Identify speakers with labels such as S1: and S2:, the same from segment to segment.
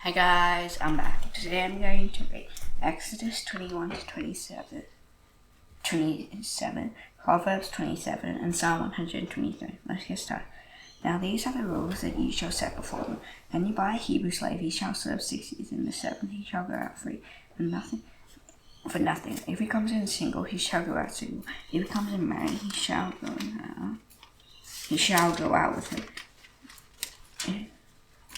S1: Hi guys, I'm back. Today I'm going to read Exodus 21 to 27, Proverbs 27, and Psalm 123. Let's get started. Now these are the rules that you shall set before them. When you buy a Hebrew slave, he shall serve 6 years. In the 7th he shall go out free, and for nothing. If he comes in single, he shall go out single. If he comes in married, he shall go out with him.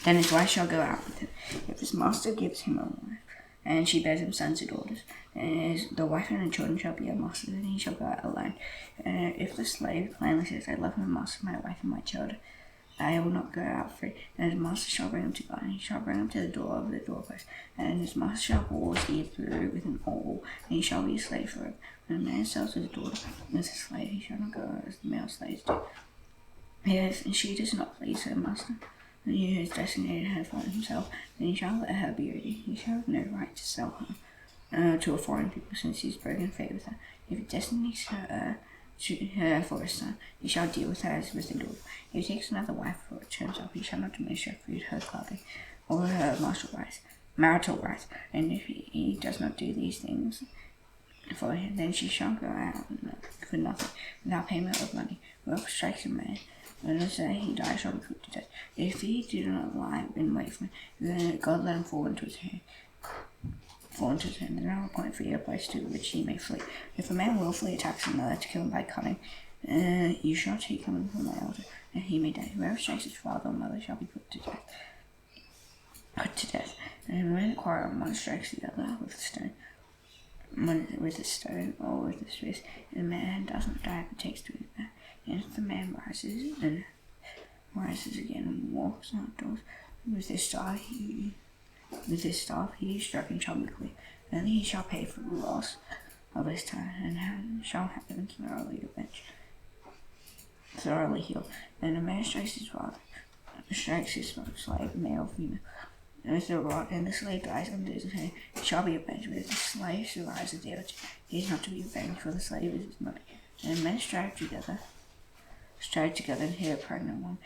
S1: Then his wife shall go out with him. If his master gives him a wife, and she bears him sons or daughters, and the wife and the children shall be a master, then he shall go out alone. If the slave plainly says, I love my master, my wife, and my children, I will not go out free. Then his master shall bring him to God, and he shall bring him to the door of the doorpost, and his master shall bore his ear through with an awl, and he shall be a slave for him. When a man sells his daughter as a slave, he shall not go as the male slaves do. If she does not please her master, and he has designated her for himself, then he shall let her be ready. He shall have no right to sell her to a foreign people, since he has broken faith with her. If he designates her for his son, he shall deal with her as with a daughter. If he takes another wife for himself, he shall not diminish her food, her clothing, or her marital rights. And if he does not do these things for him, then she shall go out for nothing, without payment of money. Whoever strikes a man, when I say he dies, shall be put to death. If he do not lie in wait for him, then God let him fall into his hand. Then I will appoint for you a place to which he may flee. If a man willfully attacks another to kill him by cunning, you shall take him from my altar, and he may die. Whoever strikes his father or mother shall be put to death. And when a quarrel, one strikes the other with a stone or with a fist, and the man does not die but takes to his back. And if the man rises again and walks outdoors with his staff, he is struck and shall be clear. Then he shall pay for the loss of his time, and shall have him thoroughly healed. Then a man strikes his slave, male or female, with the rod, and the slave dies under his hand, he shall be avenged. But if the slave survives the day or two, he is not to be avenged, for the slave is his money. And men strive together and hit a pregnant one,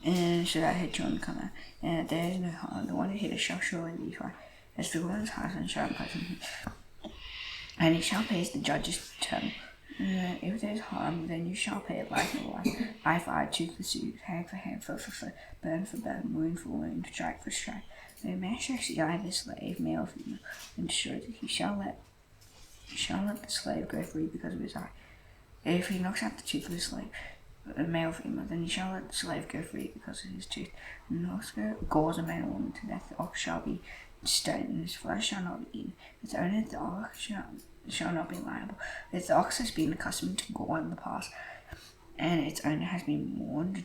S1: and so that her children come out. And there is no harm. The one who hit her shall surely be tried. As for the woman's husband shall imprison him, and he shall pay as the judge's term. If there is harm, then you shall pay it life for life, eye for eye, tooth for tooth, hand for hand, foot for foot, burn for burn, wound for wound, strike for strike. When a man strikes the eye of his slave, male or female, and destroys it, he shall let the slave go free because of his eye. If he knocks out the tooth of his slave, male or female, then he shall let the slave go free because of his tooth. And the ox gores a man or woman to death, the ox shall be stoned, and his flesh shall not be eaten. Its owner, the ox, shall not be liable. If the ox has been accustomed to gore in the past, and its owner has been warned,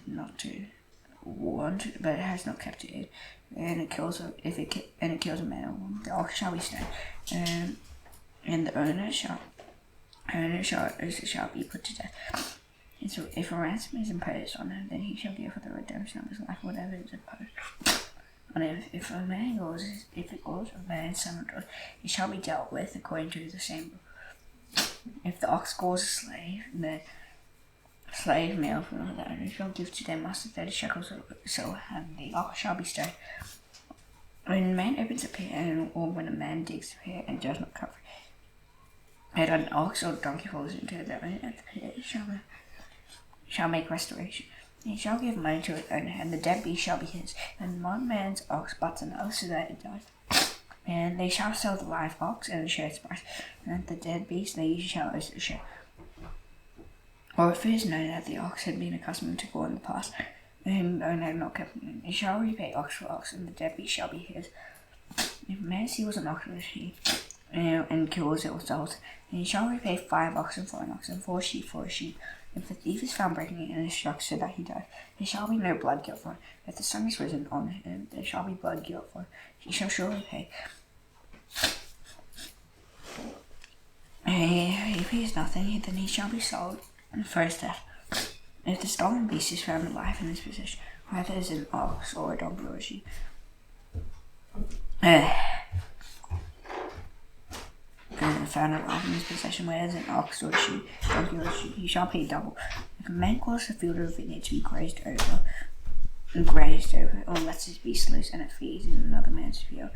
S1: but it has not kept it in, and it kills a man or woman, the ox shall be stoned, and the owner shall be put to death. And so if a ransom is imposed on him, then he shall give for the redemption of his life whatever is imposed on him. If it goes a man's son or daughter, he shall be dealt with according to the same rule. If the ox gores a slave, the slave male from the owner shall give to their master 30 shekels of silver, and the ox shall be stoned. When a man opens a pit, or when a man digs a pit and does not cover it, and an ox or donkey falls into the owner at the pit, shall make restoration. He shall give money to his owner, and the dead beast shall be his. And one man's ox butts another, so that it dies. And they shall sell the live ox and share its price, and the dead beast they shall also share. Or if it is known that the ox had been accustomed to gore in the past, and the owner had not kept it, he shall repay ox for ox, and the dead beast shall be his. If a man steals an ox with a sheep, and kills it with salt, then he shall repay 5 oxen for an ox, and 4 sheep for a sheep. If the thief is found breaking it and is struck so that he dies, there shall be no blood guilt for him. If the sun is risen on him, there shall be blood guilt for him. He shall surely pay. If he is nothing, then he shall be sold for his theft. If the stolen beast is found alive in his possession, whether it is an ox or a donkey or a sheep, found alive in his possession, whether it's an ox or a sheep, donkey or a sheep, he shall pay double. If a man causes a field or a vineyard to be grazed over, grazed over, or lets his beast loose, and it feeds in another man's field.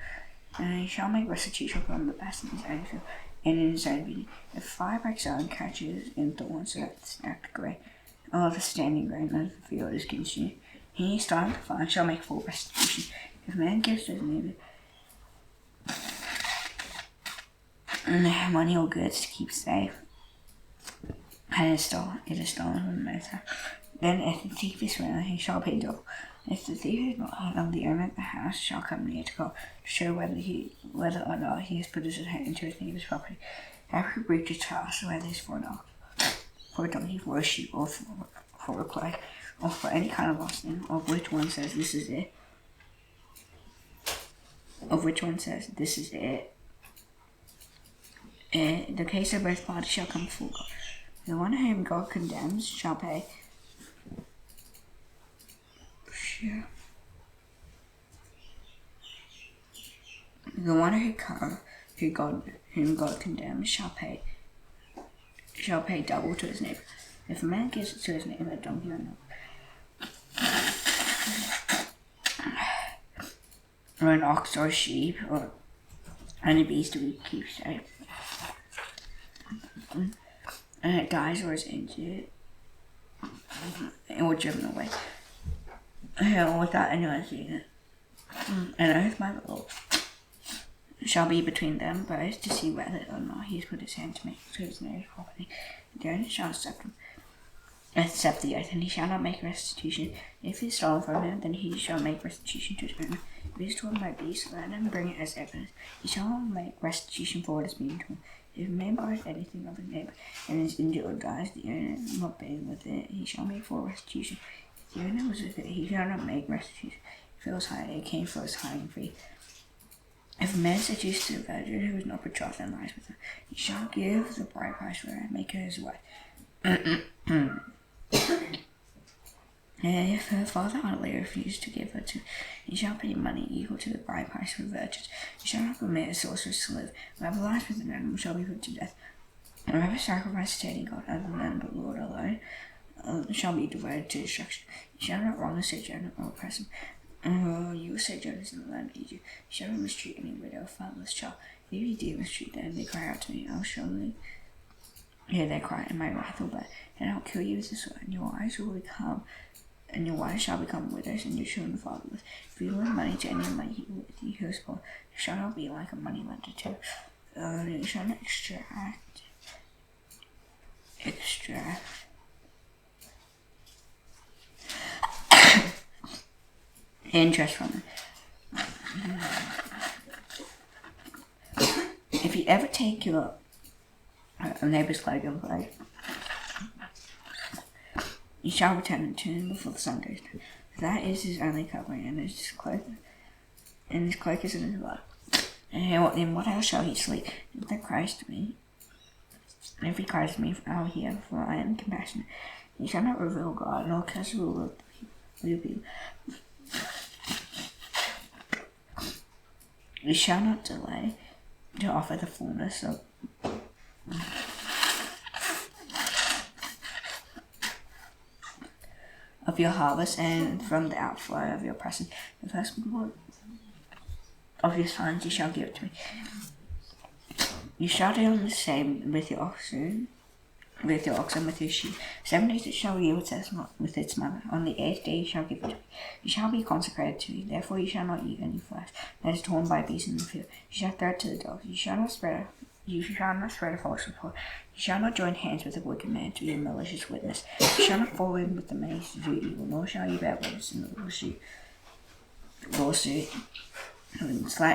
S1: And he shall make restitution from the best in his own field, and in his own vineyard. If fire breaks out and catches in thorns, so that the stacked grain, or the standing grain of the field is consumed, he starting the fire shall make full restitution. If man gives to his neighbor money or goods to keep safe, and it is stolen from the master, then if the thief is found, he shall pay double. If the thief is not found, the owner of the house shall come near to God to show whether or not he has put his hand into his neighbor's property. Every breach is house, whether it's for an ox, for a donkey, for a sheep, or for a plague, or for any kind of lost thing, of which one says this is it. The case of both parties shall come before God. The one whom God condemns shall pay. The one whom God condemns shall pay double to his neighbor. If a man gives it to his neighbor, a donkey or an ox or a sheep or any beast to be keep safe, and it dies or is injured or driven away, without anyone seeing it, an oath by the Lord shall be between them both to see whether or not he has put his hand to his neighbor's property. The owner shall accept the oath, and he shall not make restitution. If it is stolen from him, then he shall make restitution to his owner. If it is torn by beast, let him bring it as evidence. He shall not make restitution for what is being torn. If a man borrows anything of his neighbor and is injured or dies, the owner not being with it, he shall make full restitution. If the owner was with it, he shall not make restitution. If it was hired, it came for his hiring fee. If a man seduces to a virgin who is not betrothed and lies with her, he shall give the bride price for her and make her his wife. And if her father utterly refuses to give her to, he shall pay money equal to the bride price for virgins. He shall not permit a sorceress to live. Whoever lies with an animal shall be put to death. Whoever sacrifices to any god other than the Lord alone shall be devoted to destruction. You shall not wrong a sojourner or oppress him. You will sojourners in the land of Egypt. You shall not mistreat any widow or fatherless child. If you do mistreat them, they cry out to me. I will surely hear their cry, and my wrath will burn, and I will kill you with the sword, and your wives shall become widows, and your children fatherless. If you lend money to any of my people with you who is poor, you shall not be like a money lender to. You shall not extract interest from it. If you ever take your neighbor's cloak and plate, you shall return it to him before the sun goes down. That is his only covering, and his cloak is in his blood. And in what house shall he sleep? If he cries to me, I will hear, for I am compassionate. You shall not reveal God, nor curse the rule of your people. You shall not delay to offer the fullness of your harvest, and from the outflow of your presence, the first of your sons you shall give it to me. You shall do the same with your oxen, with your sheep. 7 days it shall yield with its mother. On the 8th day you shall give it to me. You shall be consecrated to me. Therefore you shall not eat any flesh that is torn by beasts in the field. You shall throw it to the dogs. You shall not spread a false report. You shall not join hands with a wicked man to be a malicious witness. You shall not fall in with the man to do evil, nor shall you bear witness in the lawsuit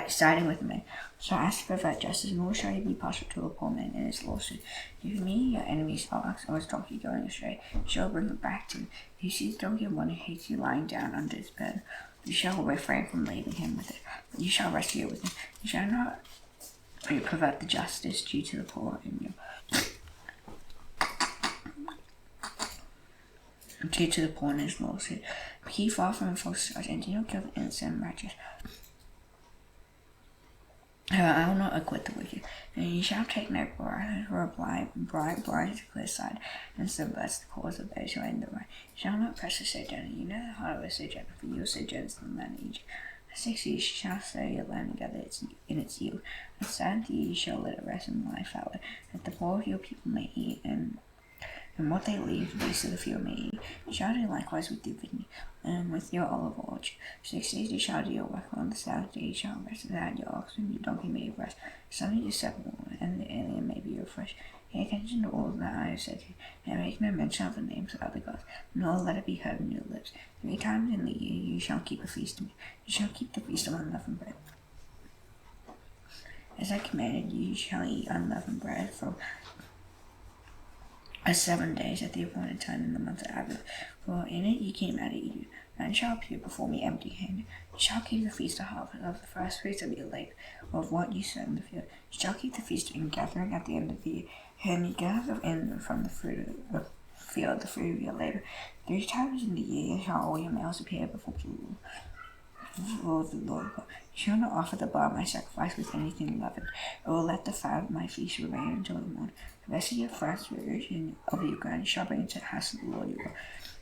S1: siding with a man. So ask to pervert justice, nor shall you be partial to a poor man in his lawsuit. If you meet your enemy's ox or his donkey going astray, you shall bring it back to him. If you see the donkey of one who hates you lying down under his burden, you shall refrain from leaving him with it. You shall rescue it with him. You shall not pervert the justice due to the poor in you. Due to the poor in his lawsuit. Keep far from a false charge, and do not kill the innocent and righteous. I will not acquit the wicked, and ye shall take no bribe for a bribe to clear side, and so bless the cause of those who are in the right. You shall not press a sojourner, you know the heart of a sojourner, for your sojourners in the land of Egypt. 6 years shall sow your land and gather in its yield. The 7th year you shall let it rest and lie fallow, that the poor of your people may eat, and what they leave, the beasts of the field may eat. You shall do likewise with your vineyard, and with your olive orchard. 6 days you shall do your work, on the 7th day you shall rest, without your oxen, your donkey may rest. Sunday you settle, and the alien may be refreshed. Pay attention to all that I have said to you, and make no mention of the names of other gods, nor let it be heard in your lips. 3 times in the year you shall keep a feast to me. You shall keep the feast of unleavened bread. As I commanded you, you shall eat unleavened bread from 7 days at the appointed time in the month of Aviv, for in it ye came out of Egypt. None shall appear before me empty-handed. You shall keep the feast of harvest, of the first fruits of your labor, of what you sow in the field. You shall keep the feast in gathering at the end of the year, and you gather in from the fruit of the field the fruit of your labor. 3 times in the year shall all your males appear before the Lord God. You shall not offer the blood of my sacrifice with anything leavened. I will let the fat of my feast remain until the morning. The rest of your first fruit of your ground you shall bring into the house of the Lord your God.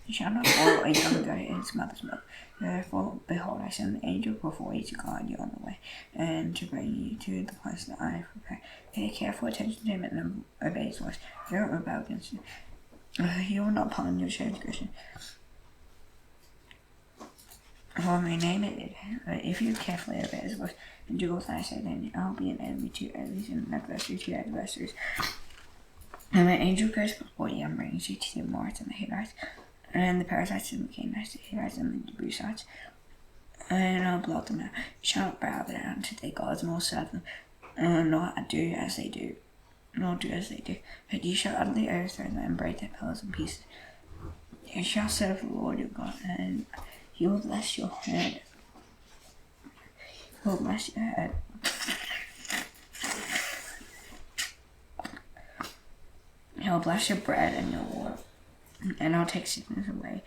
S1: You shall not boil a young goat in its mother's milk. Therefore, behold, I send an angel before you to guide you on the way, and to bring you to the place that I have prepared. Pay careful attention to him and obey his voice. Don't rebel against him. He will not pardon your transgression. For my name it is. If you carefully obey his voice and do what I say, then I'll be an enemy to your enemies and an adversary to your adversaries. And my angel goes before you and brings you to the Amorites and the Hittites, and the Perizzites and the Canaanites, the Hittites and the Jebusites, and I'll blot them out. You shall not bow down to their gods, nor serve them, nor do as they do, but you shall utterly overthrow them and break their pillars in pieces. You shall serve the Lord your God, and he will bless your head. He will bless your head. He'll bless your bread and your water, and I'll take sickness away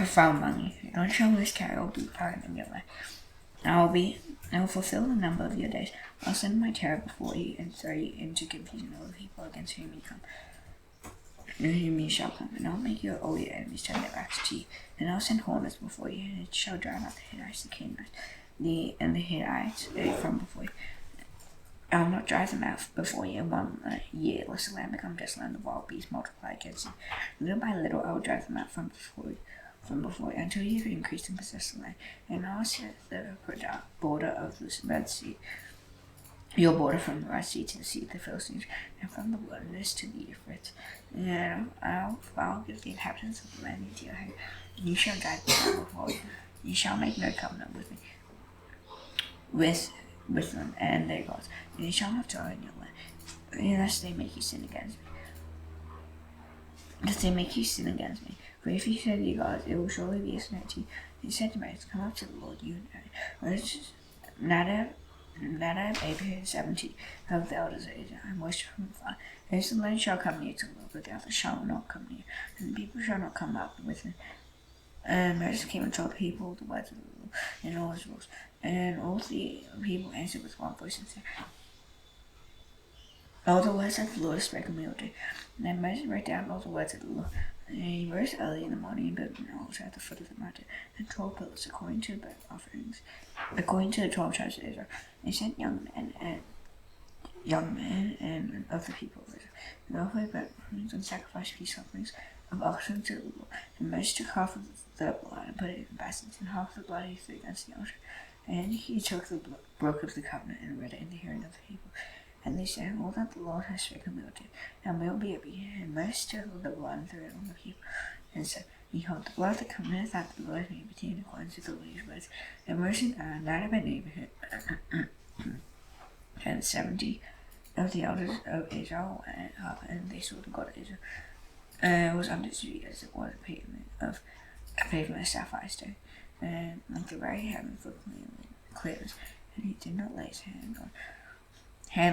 S1: from among you. None shall miscarry or be barren in your life. I will fulfill the number of your days. I'll send my terror before you and throw you into confusion all the people against whom you shall come, and I'll make all your enemies turn their backs to you. And I'll send hornets before you, and it shall drown out the Hittites, the Canaanites, and the Hittites from before you. I will not drive them out before you in 1 year, lest the land become desolate and the wild beasts multiply against you. Little by little I will drive them out from before you, until you have increased and possessed the land. And I will set the border of the Red Sea, your border from the Red Sea to the Sea of the Philistines, and from the wilderness to the Euphrates. And I'll give the inhabitants of the land into your hand, and you shall drive them out before you. You shall make no covenant with me, with them and their gods, and you shall not dwell in your land, unless they make you sin against me. For if you say to your gods, it will surely be a snare to you. And you said to Moses, come up to the Lord, you and Aaron. Nadab, Abraham, 70 of the elders of Israel, and moisture from the fire. Those the land shall come near to the Lord, but the others shall not come near, and the people shall not come up with him. And Moses came and told the people the words of the Lord and all his rules. And all the people answered with one voice and said, all the words that the Lord has spoken we will do. And then Moses wrote down all the words of the Lord. And he rose early in the morning and built an altar at the foot of the mountain, and 12 pillars according to the burnt offerings, according to the 12 tribes of Israel. And he sent young men and of the people of Israel, and offered burnt offerings and sacrificed peace offerings of oxen to the Lord. And Moses took half of the blood and put it in baskets, and half of the blood he threw against the altar. And he took the book of the covenant and read it in the hearing of the people. And they said, all that the Lord has spoken we will do, and we will be obedient. And Moses took the blood and threw it on the people, and said, behold, the blood of the covenant that the Lord made with you in accordance with the Lord's words. And Moses and Nadab and Abraham and 70 of the elders of Israel went up, and they saw the God of Israel. It was under his feet as it was a pavement of sapphire stone, and like the very heaven for clearness. And he did not lay his hand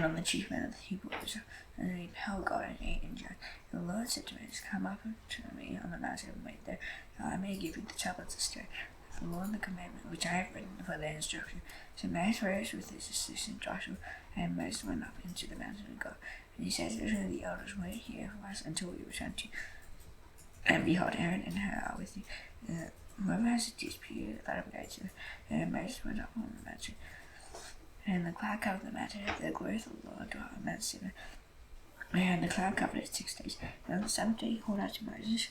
S1: on the chief men of the people of Israel. And he beheld God and ate and drank. And the Lord said to Moses, come up to me on the mountain and wait there, that I may give you the tablets of stone the law and the commandment which I have written for their instruction. So Moses rose with his assistant Joshua, and Moses went up into the mountain of God. And he said to the elders, wait here for us until we return to you. And behold, Aaron and Hur are with you. Whoever has a dispute, let him go to them. And Moses went up on the mountain. And the cloud covered the mountain, and the glory of the Lord dwelt on Mount Sinai. And the cloud covered it 6 days. And on the 7th day he called out to Moses.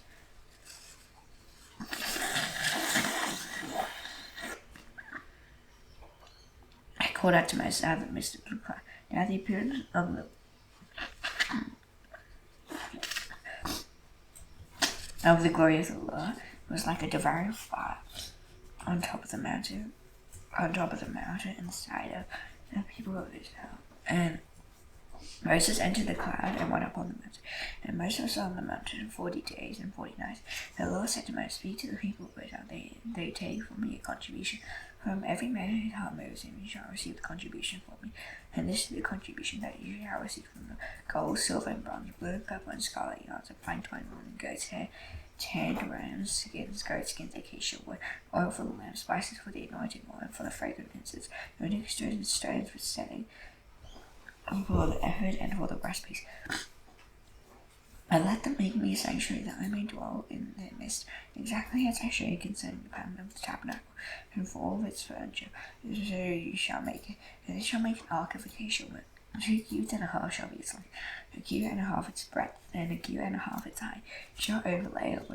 S1: I called out to Moses out of the midst of the cloud. Now the appearance of the glory of the Lord was like a devouring fire on top of the mountain, in the sight of the people of Israel. And Moses entered the cloud and went up on the mountain. And Moses was on the mountain 40 days and 40 nights. The Lord said to Moses, speak to the people of Israel, they take from me a contribution. From every man whose heart moves him, you shall receive the contribution from me. And this is the contribution that you shall receive from them: gold, silver, and bronze, blue, purple, and scarlet yarns, of fine twine, wool, goat's hair, tanned rams, skins, goat skins, acacia wood, oil for the lamp, spices for the anointing oil, and for the fragrant incense, onyx stones for setting, for the ephod, and for the breastpiece. And let them make me a sanctuary, that I may dwell in their midst, exactly as I showed you concerning the pattern of the tabernacle, and for all of its furniture. So you shall make it, and they shall make an ark of acacia wood. 2 cubits and a half shall be its length, a cubit and a half its breadth, and a cubit and a half its height. You shall overlay it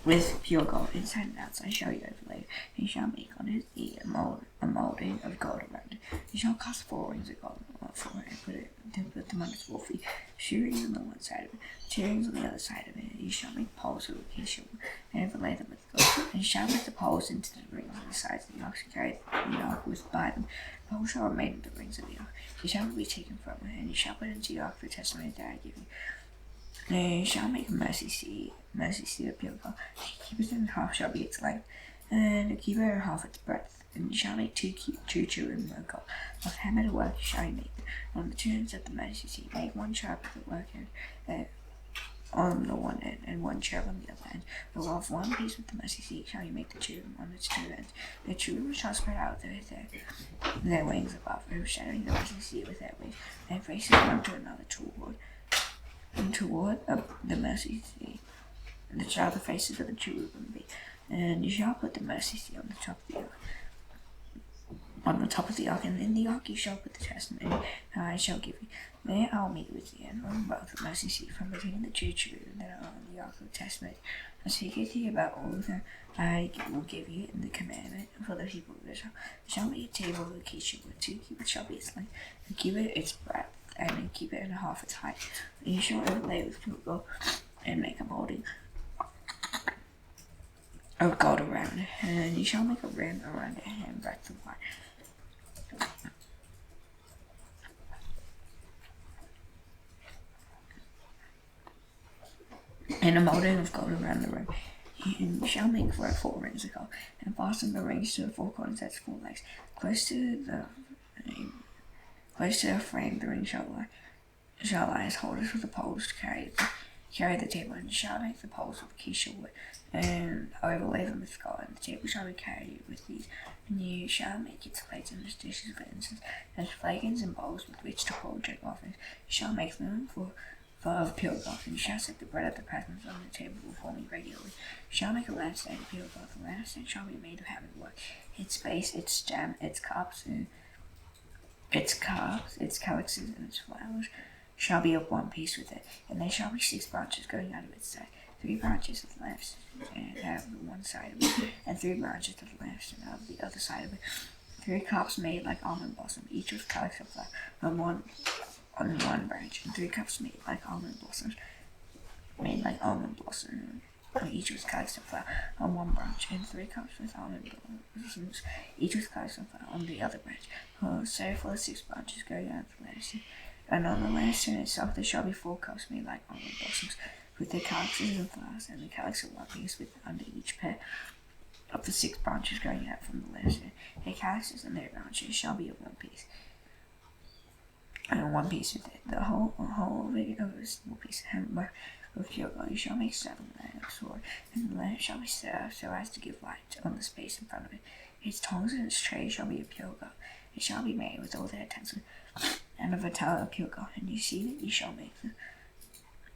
S1: with pure gold, inside and outside shall you overlay it. And you shall make on it a molding of gold around it. You shall cast 4 rings of gold for it, and put them on its 4 feet, 2 rings on the one side of it, 2 rings on the other side of it. You shall make poles of acacia wood, and overlay them with gold. And you shall make the poles into the rings on the sides of the ark, to carry the ark by them. The poles shall remain in the rings of the ark. You shall be taken from it, and you shall put into the ark the testimony that I give you. And you shall make a mercy seat of pure gold. 2 cubits and a half shall be its length, and a cubit and a half its breadth. And you shall make two cherubim of gold. Of hammer to work shall you make them. On the 2 ends of the mercy seat, make 1 cherub at the work end, on the one end, and 1 cherub on the other end. But of 1 piece with the mercy seat shall you make the cherubim on its 2 ends. The cherubim shall spread out their wings above, overshadowing the mercy seat with their wings, and facing one to another toward the mercy seat. And shall the faces of the cherubim be. And you shall put the mercy seat on the top of the ark. And in the ark you shall put the testimony that I shall give you. There I will meet with you, and on both the mercy seat from between the 2 cherubim that are on the ark of the testimony. And speak to you about all that I will give you in the commandment for the people of Israel. You shall make a table of acacia wood. 2 cubits shall be its length, a cubit its breadth, and a cubit and a half its height. And you shall overlay with pure gold, and make a molding of gold around it. And you shall make a rim around it, and breadth of wide. And a molding of gold around the rim. And you shall make for it 4 rings of gold, and fasten the rings to the 4 corners at 4 legs. Close to the frame the ring shall lie as holders for the poles to carry the table. And you shall make the poles of acacia wood, and overlay them with gold. And the table shall be carried with these. And you shall make its plates and its dishes of incense, and its flagons and bowls with which to pour drink offerings. You shall make them of pure gold, and you shall set the bread of the presence on the table before me regularly. You shall make a lampstand of pure gold. The lampstand shall be made of hammered wood. Its base, its stem, its cups, its calyxes, and its flowers shall be of 1 piece with it. And there shall be 6 branches going out of its side, 3 branches of the lampstand out of the one side of it, and 3 branches of the lampstand out of the other side of it. 3 cups made like almond blossom, each with calyx of flower on one branch, and 3 cups made like almond blossom, each with calyx of flower on one branch, and 3 cups with almond blossoms, each with calyx of flower on the other branch. So for the 6 branches going out of the lampstand. And on the lampstand itself there shall be 4 cups made like almond blossoms, with their calyxes and flowers, and the calyx of one piece with under each pair of the 6 branches going out from the lampstand. Their calyxes and their branches shall be of 1 piece. And 1 piece with it. The whole of it of a single piece of hammered work of pure gold. You shall make 7 layers of sword, and the lamp shall be set up so as to give light on the space in front of it. Its tongs and its tray shall be of pure gold. It shall be made with all their utensils, and of a tower of pure gold. And you see that you shall make them.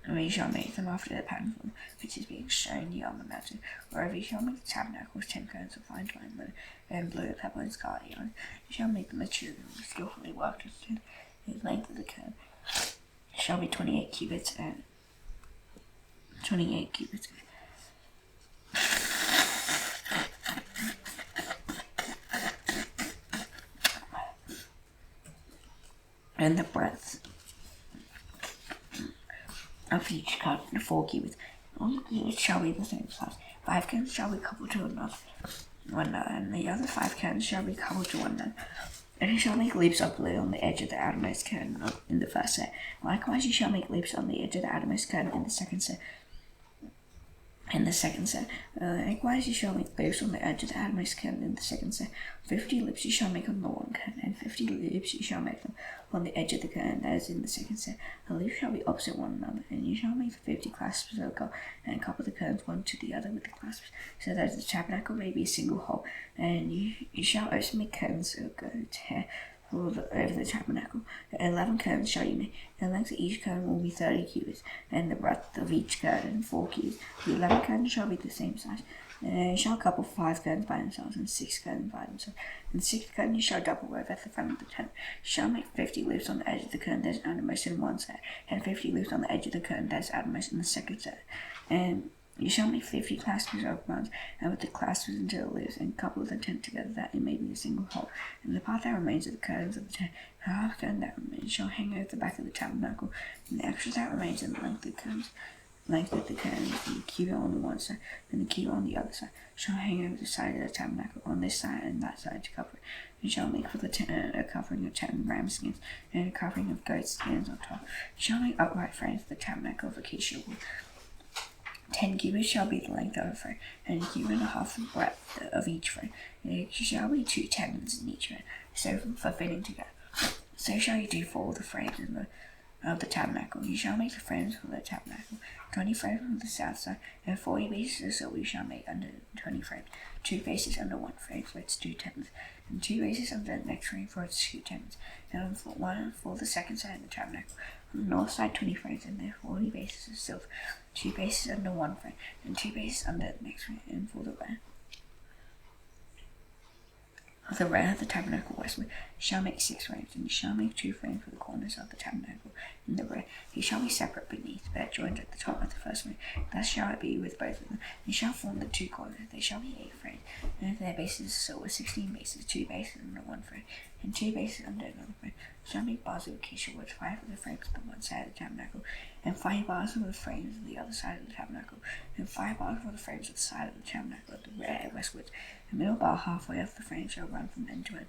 S1: And you shall make them after the pattern form, which is being shown you on the mountain. Wherever you shall make the tabernacle with 10 cones of fine twine linen, and blue, purple, and scarlet yarn. You shall make the material skillfully worked with the length of the cone shall be 28 cubits and 28 cubits. And the breadth of each cut 4 cubits. All the cubits shall be the same size. 5 cones shall be coupled to one another, and the other 5 cones shall be coupled to one another. And you shall make loops of blue on the edge of the outermost cone in the first set. Likewise, you shall make loops on the edge of the outermost cone in the second set. Likewise, you shall make loops on the edge of the outermost cone in the second set. 50 loops you shall make on the one cone, and 50 loops you shall make them on the edge of the cone that is in the second set. The loops shall be opposite one another, and you shall make 50 clasps of gold, and couple the cones one to the other with the clasps, so that the tabernacle may be a single whole. And you shall also make cones of gold over the tabernacle. 11 cones shall you make. The length of each cone will be 30 cubits, and the breadth of each cone 4 cubits. The 11 cones shall be the same size. You shall couple 5 cones by themselves, and 6 cones by themselves. And the 6th cone you shall double wove at the front of the tent. You shall make 50 loops on the edge of the cone that is outermost in one set, and 50 loops on the edge of the cone that is outermost in the second set. And you shall make 50 clasps of bronze, and with the clasps into the loops, and couple the tent together that it may be a single whole. And the part that remains of the cones of the tent, the half cone that remains, shall hang over the back of the tabernacle, and the extra that remains in the length of the cones, and the cubit on the one side, and the cubit on the other side, shall hang over the side of the tabernacle on this side and that side to cover it. You shall make for the tent a covering of 10 ram skins, and a covering of goat skins on top. You shall make upright frames for the tabernacle of acacia wood. 10 cubits shall be the length of a frame, and a cubit and a half the breadth of each frame. There shall be 2 tendons in each frame, so for fitting together. So shall you do for all the frames of the tabernacle. You shall make the frames for the tabernacle, 20 frames on the south side, and 40 bases of silver you shall make under 20 frames, 2 bases under 1 frame for its 2 tendons, and 2 bases under the next frame for its 2 tendons, and one for the second side of the tabernacle. On the north side 20 frames, and there 40 bases of silver, 2 bases under 1 frame, and 2 bases under the next frame, and for the rear of the tabernacle westward, you shall make 6 frames, and you shall make 2 frames for the corners of the tabernacle in the rear. They shall be separate beneath, but joined at the top of the first frame. Thus shall it be with both of them. You shall form the 2 corners. They shall be 8 frames, and if their bases are silver, 16 bases, 2 bases under 1 frame, and 2 bases under another frame. You shall make bars of acacia wood, 5 for the frames on the one side of the tabernacle, and 5 bars for the frames on the other side of the tabernacle, and 5 bars for the frames on the side of the tabernacle at the rear westward. The middle bar halfway up the frame shall run from end to end.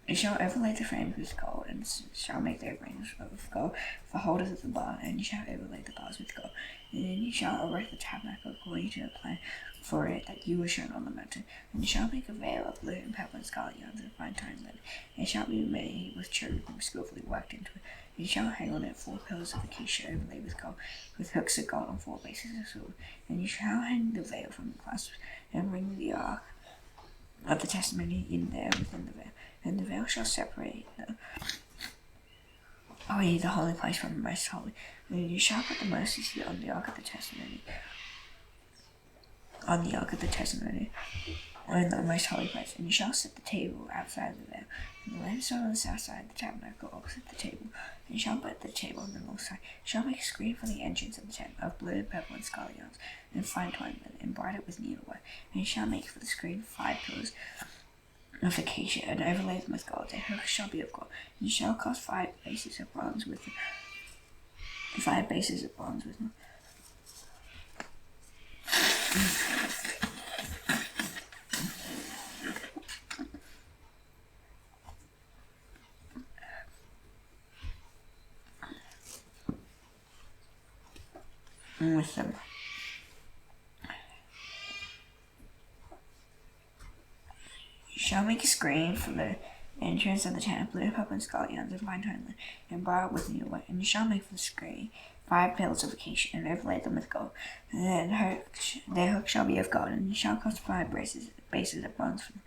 S1: You shall overlay the frames with gold, and shall make their rings of gold for holders of the bar, and you shall overlay the bars with gold. And then you shall erect the tabernacle according to the plan for it that you were shown on the mountain. And you shall make a veil of blue and purple and scarlet yarns and fine twine linen. And it shall be made with cherubim skillfully worked into it. And you shall hang on it 4 pillars of acacia overlaid with gold, with hooks of gold on 4 bases of silver. And you shall hang the veil from the clasps, and bring the ark of the testimony in there within the veil. And the veil shall separate the holy place from the most holy. And you shall put the mercy seat on the ark of the testimony, in the most holy place. And you shall set the table outside the veil, and the lampstand on the south side of the tabernacle opposite the table. And you shall put the table on the north side. You shall make a screen for the entrance of the tent of blue, purple, and scarlet yarns, and fine twine linen, and bright it with needlework. And you shall make for the screen 5 pillars of acacia, and overlay them with gold. Their hooks shall be of gold. And you shall cast 5 bases of bronze with them. 5 bases of bronze with them. With them. You shall make a screen for the The entrance of the tent of blue, purple, and scarlet yarns of fine twine, embroidered with needlework. And you shall make for the screen 5 pillars of acacia, and overlay them with gold. And their hook shall be of gold, and you shall cut 5 bases of bronze for them.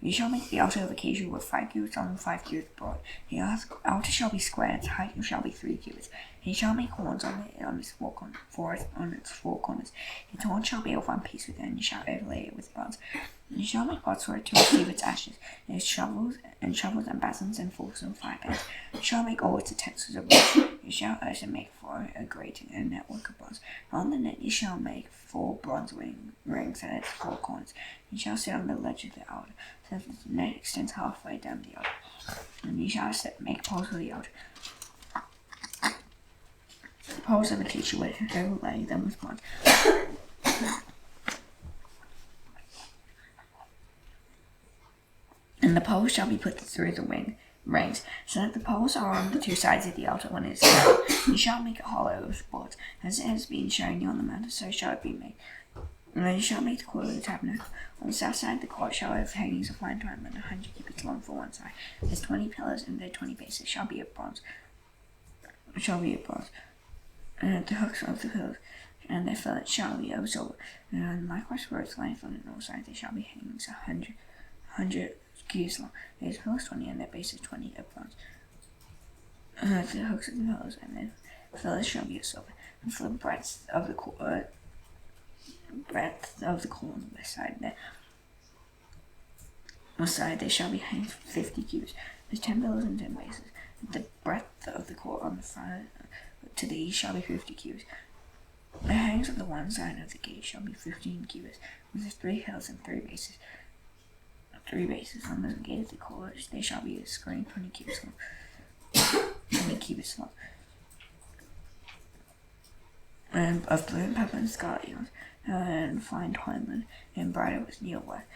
S1: You shall make the altar of acacia with 5 cubits long and 5 cubits broad. The altar shall be square, and its height shall be 3 cubits. And you shall make horns on its 4 corners. Its horns shall be of one piece with it, and you shall overlay it with bronze. And you shall make pots for it to receive its ashes, and its shovels and basins and forks and fire pans. You shall make all its utensils of bronze. You shall also make for it a grating and a network of bronze. On the net you shall make 4 bronze rings at its 4 corners. You shall sit on the ledge of the altar, so that the net extends halfway down the altar. And you shall make poles for the altar. The poles of acacia wood, overlay them with bronze. And the poles shall be put through the rings, so that the poles are on the 2 sides of the altar when it is set. You shall make it hollow with boards, as it has been shown you on the mountain, so shall it be made. And then you shall make the court of the tabernacle. On the south side of the court shall have hangings of fine twine, 100 cubits long for one side. There's 20 pillars, and their 20 bases shall be of bronze. And the hooks of the pillars and their fillets shall be of silver. And likewise for its length on the north side there shall be hangings 100 cubits long. Their pillars 20, and their bases 20 of bronze. The hooks of the pillars and their fillets shall be of silver. And for the breadth of the court on the west side there shall be hanged 50 cubits. There's 10 pillars and 10 bases. The breadth of the court on the front to the east shall be 50 cubits. The hangings on the one side of the gate shall be 15 cubits, with 3 pillars and 3 bases. 3 bases on the gate of the court. They shall be a screen 20 cubits long. And of blue and purple and scarlet yarns, and fine twine linen, embroidered with needlework.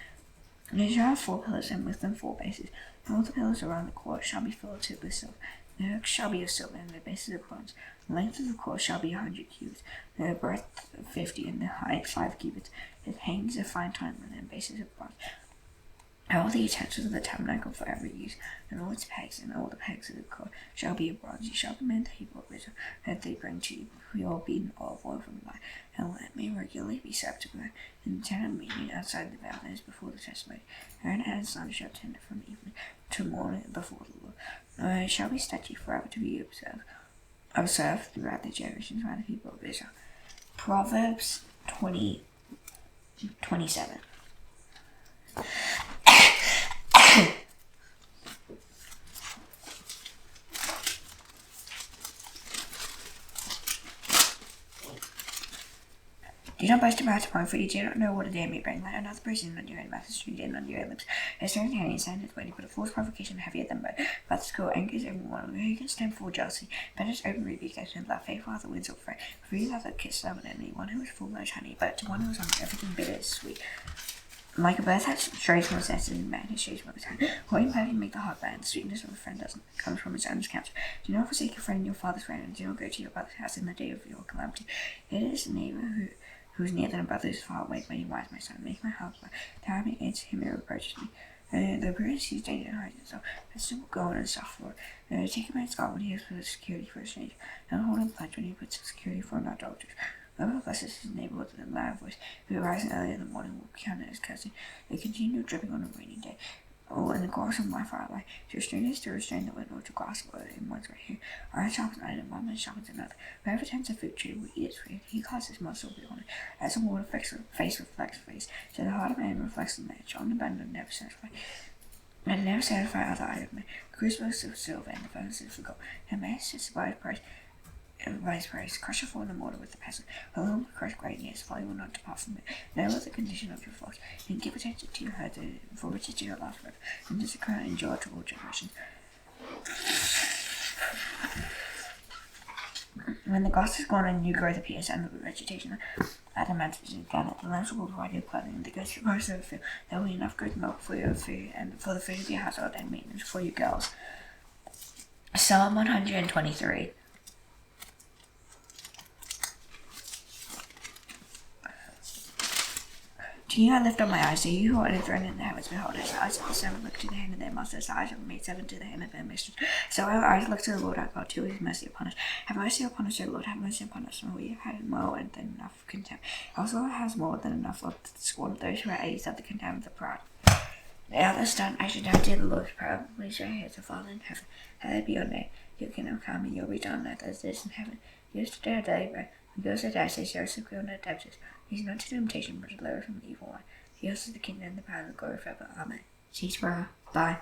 S1: And they shall have 4 pillars, and with them 4 bases. And all the pillars around the court shall be filled with silver. The hooks shall be of silver, and their bases of bronze. The length of the court shall be 100 cubits, the breadth 50, and the height 5 cubits. It hangs of fine twine linen, and bases of bronze. All the utensils of the tabernacle for every use, and all its pegs, and all the pegs of the court shall be of bronze. You shall command the people of Israel that they bring to you your beaten olive oil from the vine, and let me regularly be served to burn in the tent of meeting outside the veil that is before the testimony. Aaron and his sons shall tend it from evening to morning before the Lord. It shall be statute forever to be observed throughout the generations by the people of Israel. Proverbs 20:27. Do not boast about tomorrow, for you do not know what a day may bring. Let another person on your own mouth, a string in on your own lips. A certain hand in his way, but a false provocation heavier than both. But the school angers everyone. Who can stand before jealousy? Better to open rebuke than to love faithful are the winds of fray. For you love a kiss love and only one who is full knows honey, but to one who is hungry everything bitter is sweet. Like a bird that strays from its nest, and a man who strays from his hand. Holding back can make the heart burn. The sweetness of a friend comes from his own counsel. Do not forsake your friend and your father's friend, and do not go to your brother's house in the day of your calamity. It is a neighbor who's near than a brother is far away. When he wise, my son, make my heart glad. Tell me, answer him who reproaches me. The prudent sees danger and hides himself. The simple go on and soft Lord. Take a man's God when he has put security for a stranger, and hold him pledge when he puts security for an adulterer. Whoever blesses his neighbor with a loud voice, who rises early in the morning will count it as cursing. The continual dripping on a rainy day. Oh, and the grass of life are alive. To restrain is to restrain the wind, or to grasp in one's right hand. Iron sharpens iron, and one man sharpens another. Whoever tends a fig tree will eat its fruit. He casts his muscle on it. As a water face reflects face, so the heart of man reflects the man. Charm and abandon never satisfy. And never satisfy other eye of man. The crucibles of silver and the furnaces of gold. And man sits by his price. Crush your fall in the mortar with the pestle. Alone will crush great years, folly will not depart from it. Know the condition of your flocks, and give attention to your herds, for riches do not last forever, and does occur and endure to all generations. When the grass is gone and new growth appears, and the vegetation adamantine is gathered, the lambs will provide your clothing, and the goats will rise over the field. There will be enough good milk for your food, and for the food of your household, and maintenance for your girls. Psalm 123. He I lift up my eyes, see you who are enthroned in the heavens, behold, his eyes of the seven look to the hand of their master, his eyes of the maidservant to the hand of their mistress. So our eyes look to the Lord our God, to his mercy upon us. Have mercy upon us, O Lord, have mercy upon us, for we have had more than enough of contempt. Also has more than enough of the scorn of those who are aids of the contempt of the proud. Now this done, I should now do the Lord's prayer. Please your heads, O Father in heaven, hallowed be your name. Your kingdom come, and your will be done on earth as it is in heaven. Give us today our daily bread, and give us our debts as we forgive our debtors. Lead us not into temptation, but deliver us from the evil one. Yours is the kingdom, the power, and the glory forever. Amen. Cease prayer. Bye.